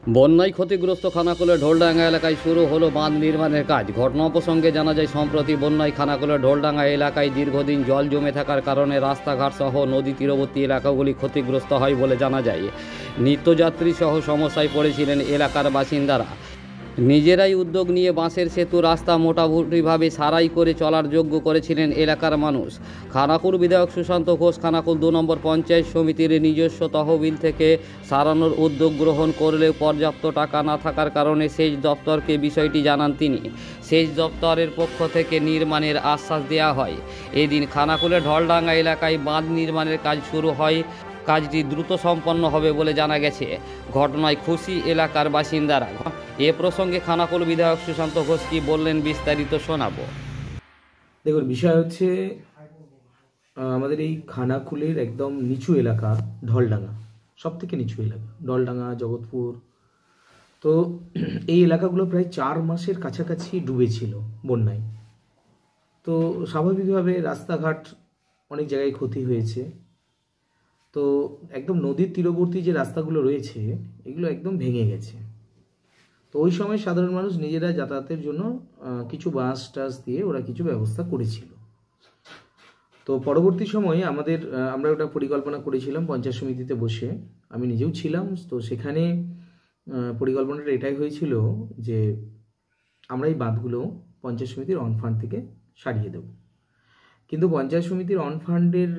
বন্যায় ক্ষতিগ্রস্ত খানাকুলের ঢোলডাঙ্গা এলাকায় শুরু হলো বাঁধ নির্মাণের কাজ। ঘটনা প্রসঙ্গে জানা যায়, সম্প্রতি বন্যায় খানাকুলের ঢোলডাঙ্গা এলাকায় দীর্ঘদিন জল জমে থাকার কারণে রাস্তাঘাট সহ নদী তীরবর্তী এলাকাগুলি ক্ষতিগ্রস্ত হয় বলে জানা যায়। নিত্যযাত্রী সহ সমস্যায় পড়েছিলেন এলাকার বাসিন্দারা। নিজেরাই উদ্যোগ নিয়ে বাঁশের সেতু রাস্তা মোটামুটিভাবে সারাই করে চলার যোগ্য করেছিলেন এলাকার মানুষ। খানাকুল বিধায়ক সুশান্ত ঘোষ খানাকুল 2 নম্বর পঞ্চায়েত সমিতির নিজস্ব তহবিল থেকে সারানোর উদ্যোগ গ্রহণ করলেও পর্যাপ্ত টাকা না থাকার কারণে সেচ দপ্তরকে বিষয়টি জানান তিনি। সেচ দপ্তরের পক্ষ থেকে নির্মাণের আশ্বাস দেওয়া হয়। এদিন খানাকুলের ঢলডাঙ্গা এলাকায় বাঁধ নির্মাণের কাজ শুরু হয়। কাজটি দ্রুত সম্পন্ন হবে বলে জানা গেছে। ঘটনায় খুশি এলাকার বাসিন্দারা। এ প্রসঙ্গে খানাকুল বিধায়ক সুশান্ত ঘোষ কি বললেন বিস্তারিত শোনাবো। দেখুন, বিষয় হচ্ছে আমাদের এই খানাকুলের একদম নিচু এলাকা ঢলডাঙ্গা, সব থেকে নিচু এলাকা ঢলডাঙ্গা, জগৎপুর। তো এই এলাকাগুলো প্রায় 4 মাসের কাছাকাছি ডুবেছিল বন্যায়। তো স্বাভাবিকভাবে রাস্তাঘাট অনেক জায়গায় ক্ষতি হয়েছে। তো একদম নদীর তীরবর্তী যে রাস্তাগুলো রয়েছে এগুলো একদম ভেঙে গেছে। তো ওই সময় সাধারণ মানুষ নিজেরা যাতায়াতের জন্য কিছু বাস টাস দিয়ে ওরা কিছু ব্যবস্থা করেছিল। তো পরবর্তী সময়ে আমরা ওটা পরিকল্পনা করেছিলাম পঞ্চায়েত সমিতিতে বসে, আমি নিজেও ছিলাম। তো সেখানে পরিকল্পনাটা এটাই হয়েছিল যে আমরা এই বাঁধগুলো পঞ্চায়েত সমিতির অন ফান্ড থেকে সারিয়ে দেব। কিন্তু পঞ্চায়েত সমিতির অন ফান্ডের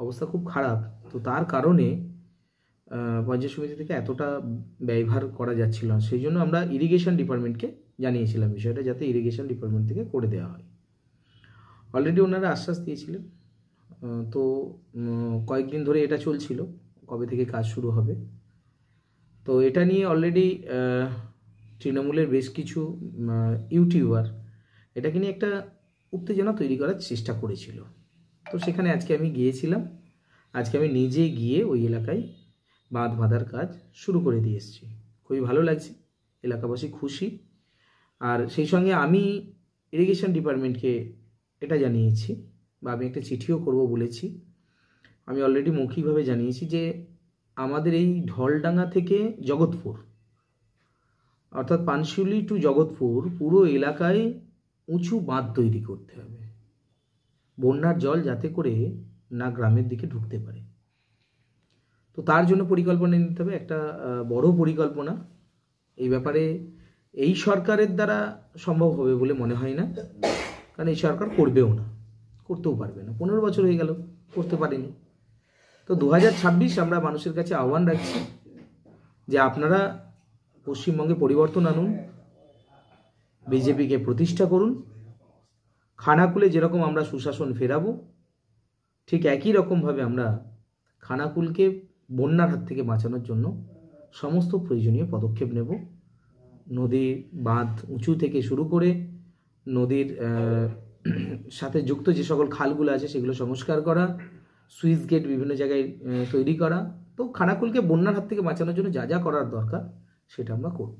অবস্থা খুব খারাপ। তো তার কারণে পঞ্চায়েত সমিতি থেকে এতটা ব্যয়ভার করা যাচ্ছিল না। সেই জন্য আমরা ইরিগেশন ডিপার্টমেন্টকে জানিয়েছিলাম বিষয়টা, যাতে ইরিগেশন ডিপার্টমেন্ট থেকে করে দেওয়া হয়। অলরেডি ওনারা আশ্বাস দিয়েছিলেন। তো কয়েকদিন ধরে এটা চলছিল, কবে থেকে কাজ শুরু হবে। তো এটা নিয়ে অলরেডি তৃণমূলের বেশ কিছু ইউটিউবার এটাকে নিয়ে একটা উত্তেজনা তৈরি করার চেষ্টা করেছিল। তো সেখানে আজকে আমি গিয়েছিলাম। আজকে আমি নিজে গিয়ে ওই এলাকায় বাঁধ বাঁধার কাজ শুরু করে দিয়ে এসেছি। খুবই ভালো লাগছে, এলাকাবাসী খুশি। আর সেই সঙ্গে আমি ইরিগেশন ডিপার্টমেন্টকে এটা জানিয়েছি, বা আমি একটা চিঠিও করব বলেছি। আমি অলরেডি মৌখিকভাবে জানিয়েছি যে আমাদের এই ঢলডাঙ্গা থেকে জগৎপুর, অর্থাৎ পানশিউলি টু জগৎপুর পুরো এলাকায় উঁচু বাঁধ তৈরি করতে হবে, বন্যার জল যাতে করে না গ্রামের দিকে ঢুকতে পারে। তো তার জন্য পরিকল্পনা নিতে হবে, একটা বড় পরিকল্পনা। এই ব্যাপারে এই সরকারের দ্বারা সম্ভব হবে বলে মনে হয় না, কারণ এই সরকার করবেও না, করতেও পারবে না। 15 বছর হয়ে গেল, করতে পারেনি। তো 2026 আমরা মানুষের কাছে আহ্বান রাখছি যে আপনারা পশ্চিমবঙ্গে পরিবর্তন আনুন, বিজেপিকে প্রতিষ্ঠা করুন। খানাকুলে যেরকম আমরা সুশাসন ফেরাবো, ঠিক একই রকমভাবে আমরা খানাকুলকে বন্যার হাত থেকে বাঁচানোর জন্য সমস্ত প্রয়োজনীয় পদক্ষেপ নেব। নদী বাঁধ উঁচু থেকে শুরু করে নদীর সাথে যুক্ত যে সকল খালগুলো আছে সেগুলো সংস্কার করা, সুইচ গেট বিভিন্ন জায়গায় তৈরি করা। তো খানাকুলকে বন্যার হাত থেকে বাঁচানোর জন্য যা যা করার দরকার সেটা আমরা করব।